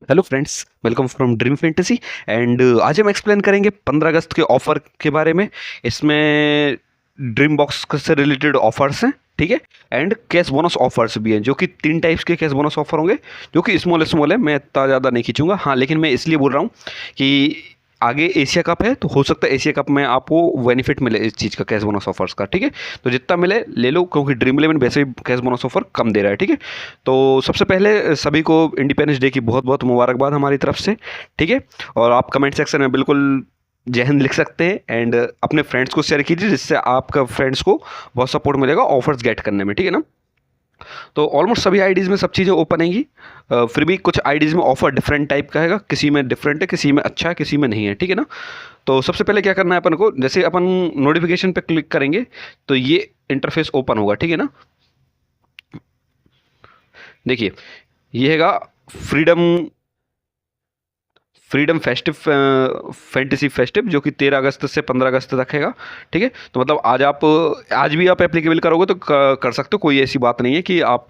Hello friends, welcome from dream fantasy. And आज हम explain करेंगे 15 अगस्त के ऑफर के बारे में। इसमें ड्रीम बॉक्स से रिलेटेड ऑफर्स हैं, ठीक है। एंड कैश बोनस ऑफर्स भी हैं, जो कि 3 टाइप्स के कैश बोनस ऑफर होंगे, जो कि स्मॉल स्मॉल है। मैं इतना ज़्यादा नहीं खींचूंगा, हाँ, लेकिन मैं इसलिए बोल रहा हूँ कि आगे एशिया कप है, तो हो सकता है एशिया कप में आपको बेनिफिट मिले इस चीज़ का, कैश बोनस ऑफर्स का, ठीक है। तो जितना मिले ले लो, क्योंकि ड्रीम इलेवन वैसे भी कैश बोनस ऑफर कम दे रहा है, ठीक है। तो सबसे पहले सभी को इंडिपेंडेंस डे की बहुत बहुत मुबारकबाद हमारी तरफ से, ठीक है। और आप कमेंट सेक्शन में बिल्कुल जय हिंद लिख सकते हैं। एंड अपने फ्रेंड्स को शेयर कीजिए, जिससे आपका फ्रेंड्स को बहुत सपोर्ट मिलेगा ऑफर्स गेट करने में, ठीक है ना। तो ऑलमोस्ट सभी आईडीज़ में सब चीज़ें ओपन आएंगी। फिर भी कुछ आईडीज़ में ऑफर डिफरेंट टाइप का है, किसी में डिफरेंट है, किसी में अच्छा है, किसी में नहीं है, ठीक है ना। तो सबसे पहले क्या करना है अपन को, जैसे अपन नोटिफिकेशन पे क्लिक करेंगे तो ये इंटरफेस ओपन होगा, ठीक है ना। देखिए, ये हैगा freedom freedom festive fantasy festive, जो कि 13 अगस्त से 15 अगस्त तक हैगा, ठीक है। तो मतलब आज भी आप एप्लीकेबल करोगे तो कर सकते हो, कोई ऐसी बात नहीं है कि आप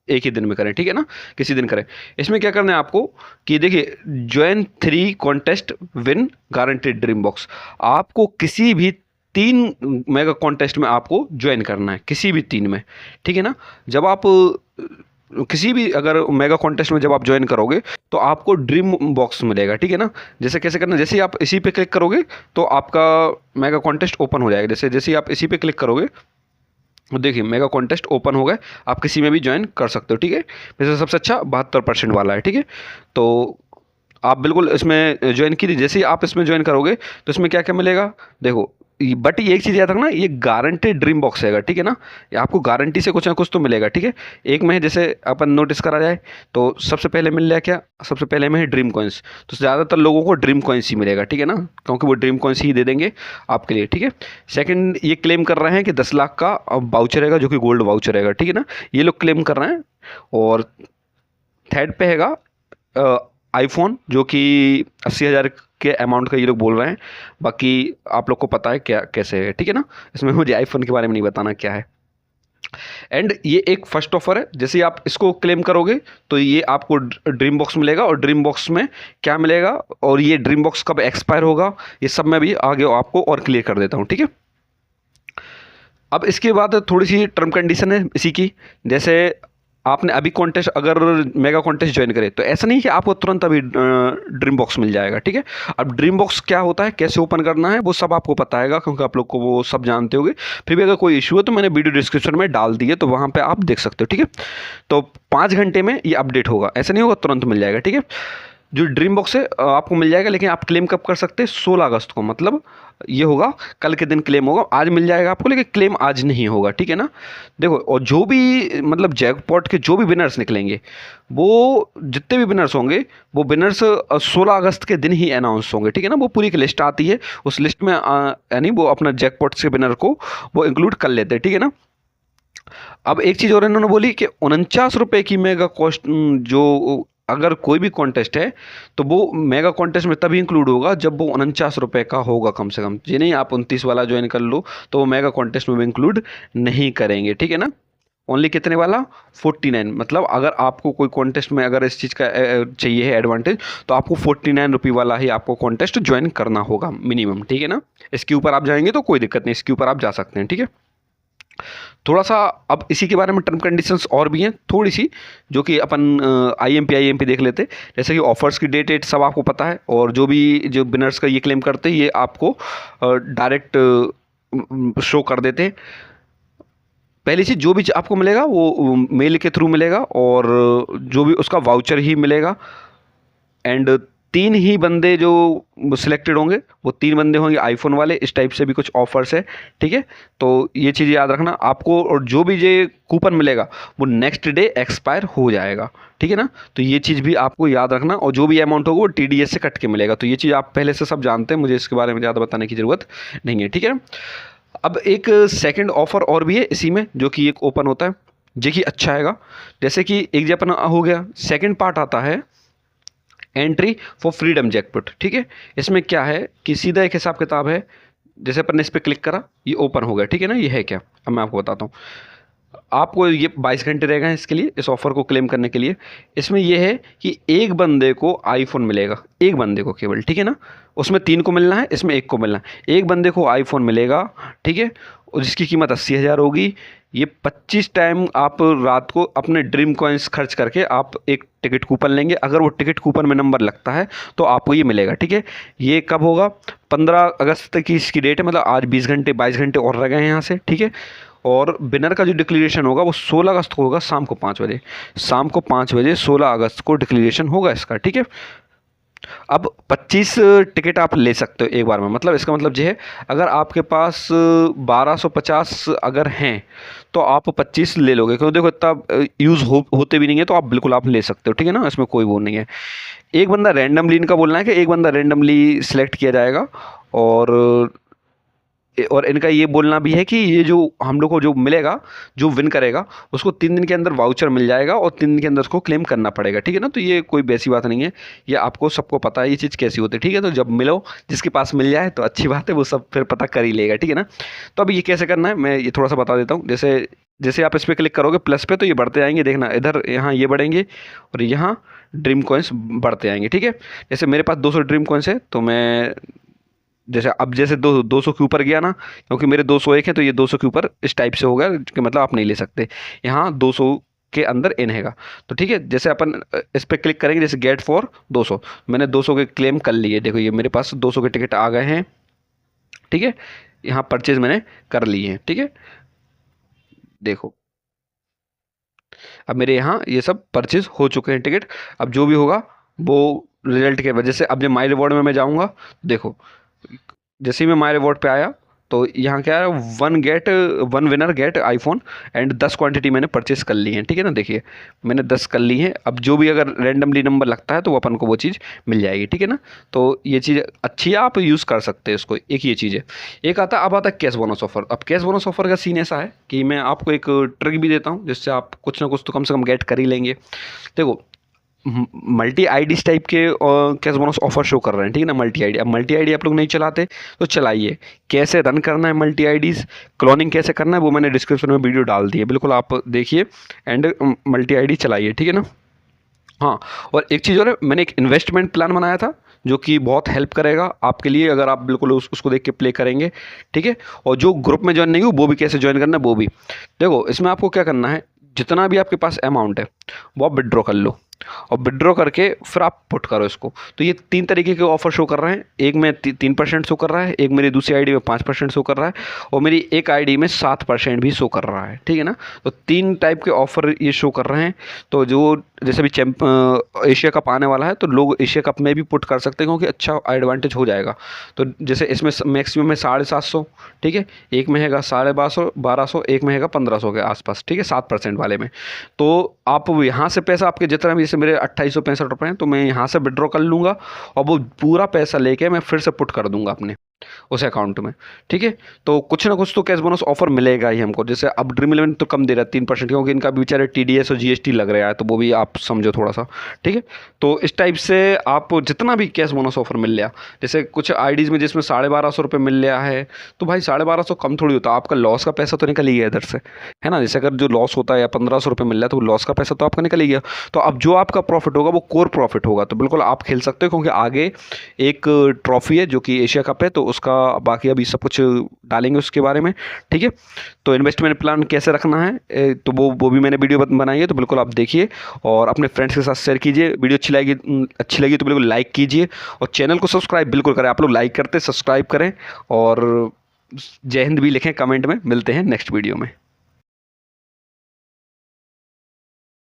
एक ही दिन में करें, ठीक है ना, किसी दिन करें। इसमें क्या करना है आपको कि देखिए, join 3 contest win guaranteed dream box. आपको किसी भी 3 मेगा कॉन्टेस्ट में आपको ज्वाइन करना है, किसी भी 3 में, ठीक है ना। जब आप किसी भी अगर मेगा कॉन्टेस्ट में जब आप ज्वाइन करोगे तो आपको ड्रीम बॉक्स मिलेगा, ठीक है ना। जैसे कैसे करना, जैसे ही आप इसी पे क्लिक करोगे तो आपका मेगा कॉन्टेस्ट ओपन हो जाएगा। जैसे ही आप इसी पे क्लिक करोगे तो देखिए मेगा कॉन्टेस्ट ओपन हो गए, आप किसी में भी ज्वाइन कर सकते हो, ठीक है। वैसे सबसे अच्छा 72% वाला है, ठीक है। तो आप बिल्कुल इसमें ज्वाइन कीजिए। जैसे ही आप इसमें ज्वाइन करोगे तो इसमें क्या क्या मिलेगा, देखो। बट ये एक चीज़ याद रखना, ये गारंटेड ड्रीम बॉक्स है, ठीक है ना। ये आपको गारंटी से कुछ ना कुछ तो मिलेगा, ठीक है। एक में जैसे अपन नोटिस करा जाए तो सबसे पहले मिल रहा है क्या, सबसे पहले में है ड्रीम कॉइन्स। तो ज़्यादातर लोगों को ड्रीम कॉइन्स ही मिलेगा, ठीक है ना, क्योंकि वो ड्रीम कॉइन्स ही दे देंगे आपके लिए, ठीक है। सेकंड, ये क्लेम कर रहे हैं कि 10 लाख का वाउचर रहेगा, जो कि गोल्ड वाउचर रहेगा, ठीक है ना। ये लोग क्लेम कर रहे हैं। और थर्ड पे हैगा आईफोन, जो कि 80,000 के अमाउंट का ये लोग बोल रहे हैं। बाकी आप लोग को पता है क्या कैसे है, ठीक है ना। इसमें मुझे आईफोन के बारे में नहीं बताना क्या है। एंड ये एक फर्स्ट ऑफर है, जैसे आप इसको क्लेम करोगे तो ये आपको ड्रीम बॉक्स मिलेगा। और ड्रीम बॉक्स में क्या मिलेगा और ये ड्रीम बॉक्स कब एक्सपायर होगा, ये सब मैं भी आगे आपको और क्लियर कर देता हूँ, ठीक है। अब इसके बाद थोड़ी सी टर्म कंडीशन है इसी की। जैसे आपने अभी कॉन्टेस्ट, अगर मेगा कॉन्टेस्ट ज्वाइन करे, तो ऐसा नहीं कि आपको तुरंत अभी ड्रीम बॉक्स मिल जाएगा, ठीक है। अब ड्रीम बॉक्स क्या होता है, कैसे ओपन करना है, वो सब आपको पता है, क्योंकि आप लोग को वो सब जानते होंगे। फिर भी अगर कोई इशू है तो मैंने वीडियो डिस्क्रिप्शन में डाल दी है, तो वहाँ पे आप देख सकते हो, ठीक है। तो 5 घंटे में ये अपडेट होगा, ऐसा नहीं होगा तुरंत मिल जाएगा, ठीक है। जो ड्रीम बॉक्स है आपको मिल जाएगा, लेकिन आप क्लेम कब कर सकते हैं, 16 अगस्त को, मतलब ये होगा कल के दिन क्लेम होगा। आज मिल जाएगा आपको, लेकिन क्लेम आज नहीं होगा, ठीक है ना। देखो, और जो भी मतलब जैकपॉट के जो भी विनर्स निकलेंगे, वो जितने भी विनर्स होंगे, वो विनर्स 16 अगस्त के दिन ही अनाउंस होंगे, ठीक है ना। वो पूरी एक लिस्ट आती है, उस लिस्ट में यानी वो अपना जैकपॉट के विनर को वो इंक्लूड कर लेते हैं, ठीक है ना। अब एक चीज़ और इन्होंने बोली कि 49 रुपये की मेगा कॉस्ट, जो अगर कोई भी कॉन्टेस्ट है तो वो मेगा कॉन्टेस्ट में तभी इंक्लूड होगा जब वो 49 रुपये का होगा कम से कम। ये नहीं आप 29 वाला ज्वाइन कर लो तो वो मेगा कॉन्टेस्ट में भी इंक्लूड नहीं करेंगे, ठीक है ना। ओनली कितने वाला, 49। मतलब अगर आपको कोई कॉन्टेस्ट में अगर इस चीज़ का चाहिए है एडवांटेज, तो आपको 49 रुपये वाला ही आपको कॉन्टेस्ट ज्वाइन करना होगा मिनिमम, ठीक है ना। इसके ऊपर आप जाएंगे तो कोई दिक्कत नहीं, इसके ऊपर आप जा सकते हैं, ठीक है। थोड़ा सा अब इसी के बारे में टर्म कंडीशंस और भी हैं थोड़ी सी, जो कि अपन आई एम पी देख लेते। जैसे कि ऑफर्स की डेट सब आपको पता है, और जो विनर्स का ये क्लेम करते हैं, ये आपको डायरेक्ट शो कर देते हैं। पहली चीज़, जो भी आपको मिलेगा वो मेल के थ्रू मिलेगा, और जो भी उसका वाउचर ही मिलेगा। एंड 3 ही बंदे जो सिलेक्टेड होंगे, वो 3 बंदे होंगे आईफोन वाले। इस टाइप से भी कुछ ऑफर्स है, ठीक है। तो ये चीज़ याद रखना आपको। और जो भी ये कूपन मिलेगा वो नेक्स्ट डे एक्सपायर हो जाएगा, ठीक है ना। तो ये चीज़ भी आपको याद रखना। और जो भी अमाउंट होगा वो टीडीएस से कट के मिलेगा। तो ये चीज़ आप पहले से सब जानते हैं, मुझे इसके बारे में ज़्यादा बताने की ज़रूरत नहीं है, ठीक है। अब एक सेकंड ऑफर और भी है इसी में, जो कि एक ओपन होता है, जो कि अच्छा हैगा। जैसे कि एक जब अपना हो गया, सेकंड पार्ट आता है एंट्री फॉर फ्रीडम जैकपॉट, ठीक है। इसमें क्या है कि सीधा एक हिसाब किताब है। जैसे अपन ने इस पर क्लिक करा, ये ओपन हो गया, ठीक है ना। ये है क्या, अब मैं आपको बताता हूँ। आपको ये 22 घंटे रह गए हैं इसके लिए, इस ऑफ़र को क्लेम करने के लिए। इसमें ये है कि एक बंदे को आईफ़ोन मिलेगा, एक बंदे को केवल, ठीक है ना। उसमें 3 को मिलना है, इसमें 1 को मिलना है। एक बंदे को आईफ़ोन मिलेगा, ठीक है, और जिसकी कीमत 80,000 होगी। ये 25 टाइम आप रात को अपने ड्रीम कॉइन्स खर्च करके आप एक टिकट कूपन लेंगे। अगर वो टिकट कूपन में नंबर लगता है तो आपको ये मिलेगा, ठीक है। ये कब होगा? 15 अगस्त तक की इसकी डेट है, मतलब आज 20 घंटे 22 घंटे और रह गए हैं यहाँ से, ठीक है। और विनर का जो डिक्लेरेशन होगा वो 16 अगस्त को होगा, शाम को 5 बजे। शाम को 5 बजे 16 अगस्त को डिक्लेरेशन होगा इसका, ठीक है। अब 25 टिकट आप ले सकते हो एक बार में, मतलब इसका मतलब ये है, अगर आपके पास 1250 अगर हैं तो आप 25 ले लोगे, क्योंकि देखो इतना यूज़ होते भी नहीं है, तो आप बिल्कुल आप ले सकते हो, ठीक है ना। इसमें कोई वो नहीं है। एक बंदा रैंडमली, इनका बोलना है कि एक बंदा रैंडमली सिलेक्ट किया जाएगा, और इनका ये बोलना भी है कि ये जो हम लोग को जो मिलेगा, जो विन करेगा उसको 3 दिन के अंदर वाउचर मिल जाएगा, और 3 दिन के अंदर उसको क्लेम करना पड़ेगा, ठीक है ना। तो ये कोई वैसी बात नहीं है, ये आपको सबको पता है ये चीज़ कैसी होती है, ठीक है। तो जब मिलो, जिसके पास मिल जाए तो अच्छी बात है, वो सब फिर पता कर ही लेगा, ठीक है ना। तो अब ये कैसे करना है मैं ये थोड़ा सा बता देता हूँ। जैसे जैसे आप इस पर क्लिक करोगे प्लस पे, तो ये बढ़ते जाएंगे, देखना इधर यहाँ ये बढ़ेंगे और यहाँ ड्रीम कॉइन्स बढ़ते आएंगे, ठीक है। जैसे मेरे पास 200 ड्रीम कॉइन्स है, तो मैं जैसे अब जैसे 200 के ऊपर गया ना, क्योंकि मेरे 201 है तो ये 200 के ऊपर इस टाइप से होगा कि मतलब आप नहीं ले सकते। यहाँ 200 के अंदर इन हैगा, तो ठीक है। जैसे अपन इस पर क्लिक करेंगे, जैसे गेट फॉर 200, मैंने 200 के क्लेम कर लिए। देखो ये मेरे पास 200 के टिकट आ गए हैं, ठीक है। यहाँ परचेज मैंने कर लिए हैं, ठीक है। देखो अब मेरे यहाँ ये सब परचेज हो चुके हैं टिकट। अब जो भी होगा वो रिजल्ट के वजह से, अब जब माई रिवॉर्ड में मैं जाऊँगा, देखो जैसे ही मैं माई रिवॉर्ड पे आया तो यहाँ क्या है, one winner get iPhone and 10 quantity मैंने परचेस कर ली है, ठीक है ना। देखिए मैंने 10 कर ली है। अब जो भी अगर रैंडमली नंबर लगता है तो वो अपन को वो चीज़ मिल जाएगी, ठीक है ना। तो ये चीज़ अच्छी है, आप यूज़ कर सकते हैं इसको। एक ये चीज़ है। एक अब आता है कैश बोनस ऑफर। अब कैश बोनस ऑफर का सीन ऐसा है कि मैं आपको एक ट्रिक भी देता हूँ, जिससे आप कुछ ना कुछ तो कम से कम गेट कर ही लेंगे। देखो मल्टी आईडीज टाइप के कैश बोनस ऑफर शो कर रहे हैं, ठीक है ना। मल्टी आईडी, अब मल्टी आईडी आप लोग नहीं चलाते तो चलाइए। कैसे रन करना है मल्टी आईडीज, क्लोनिंग कैसे करना है, वो मैंने डिस्क्रिप्शन में वीडियो डाल दी है, बिल्कुल आप देखिए एंड मल्टी आईडी चलाइए, ठीक है ना। हाँ, और एक चीज़ और है, मैंने एक इन्वेस्टमेंट प्लान बनाया था जो कि बहुत हेल्प करेगा आपके लिए, अगर आप बिल्कुल उसको देख के प्ले करेंगे, ठीक है। और जो ग्रुप में ज्वाइन नहीं हो वो भी कैसे ज्वाइन करना है वो भी देखो। इसमें आपको क्या करना है, जितना भी आपके पास अमाउंट है वो आप विड्रॉ कर लो, और विड्रॉ करके फिर आप पुट करो इसको। तो ये 3 तरीके के ऑफर शो कर रहे हैं। एक में 3% शो कर रहा है, एक मेरी दूसरी आईडी में 5% शो कर रहा है, और मेरी एक आईडी में 7% भी शो कर रहा है, ठीक है ना। तो 3 टाइप के ऑफर ये शो कर रहे हैं। तो जो जैसे भी एशिया कप आने वाला है तो लोग एशिया कप में भी पुट कर सकते हैं, क्योंकि अच्छा एडवांटेज हो जाएगा। तो जैसे इसमें मैक्सिमम है 750, ठीक है। एक में हैगा 1250, एक में हैगा 1500 के आसपास, ठीक है, 7% वाले में। तो आप यहाँ से पैसा आपके जितना भी, जैसे मेरे 2865 रुपये हैं, तो मैं यहाँ से विड्रॉ कर लूँगा और वो पूरा पैसा लेके मैं फिर से पुट कर दूँगा अपने उस अकाउंट में, ठीक है। तो कुछ ना कुछ तो कैश बोनस ऑफर मिलेगा ही हमको। जैसे अब ड्रीम इलेवन तो कम दे रहा है 3%, क्योंकि इनका भी बेचारे TDS और GST लग रहा है, तो वो भी आप समझो थोड़ा सा, ठीक है। तो इस टाइप से आप जितना भी कैश बोनस ऑफर मिल लिया, जैसे कुछ आईडीज़ में जिसमें 1250 रुपये मिल लिया है, तो भाई 1250 कम थोड़ी होता, आपका लॉस का पैसा तो निकल ही गया इधर से, है ना। जैसे अगर जो लॉस होता है या 1500 रुपये मिल रहा है तो लॉस का पैसा तो आपका निकल ही गया। तो अब जो आपका प्रॉफिट होगा वो कोर प्रॉफिट होगा, तो बिल्कुल आप खेल सकते हो, क्योंकि आगे एक ट्रॉफी है जो कि एशिया कप है, तो उसका बाकी अभी सब कुछ डालेंगे उसके बारे में, ठीक है। तो इन्वेस्टमेंट प्लान कैसे रखना है तो वो भी मैंने वीडियो बनाई है, तो बिल्कुल आप देखिए और अपने फ्रेंड्स के साथ शेयर कीजिए। वीडियो अच्छी लगी तो बिल्कुल लाइक कीजिए, और चैनल को सब्सक्राइब बिल्कुल करें। आप लोग लाइक करते सब्सक्राइब करें, और जय हिंद भी लिखें कमेंट में। मिलते हैं नेक्स्ट वीडियो में।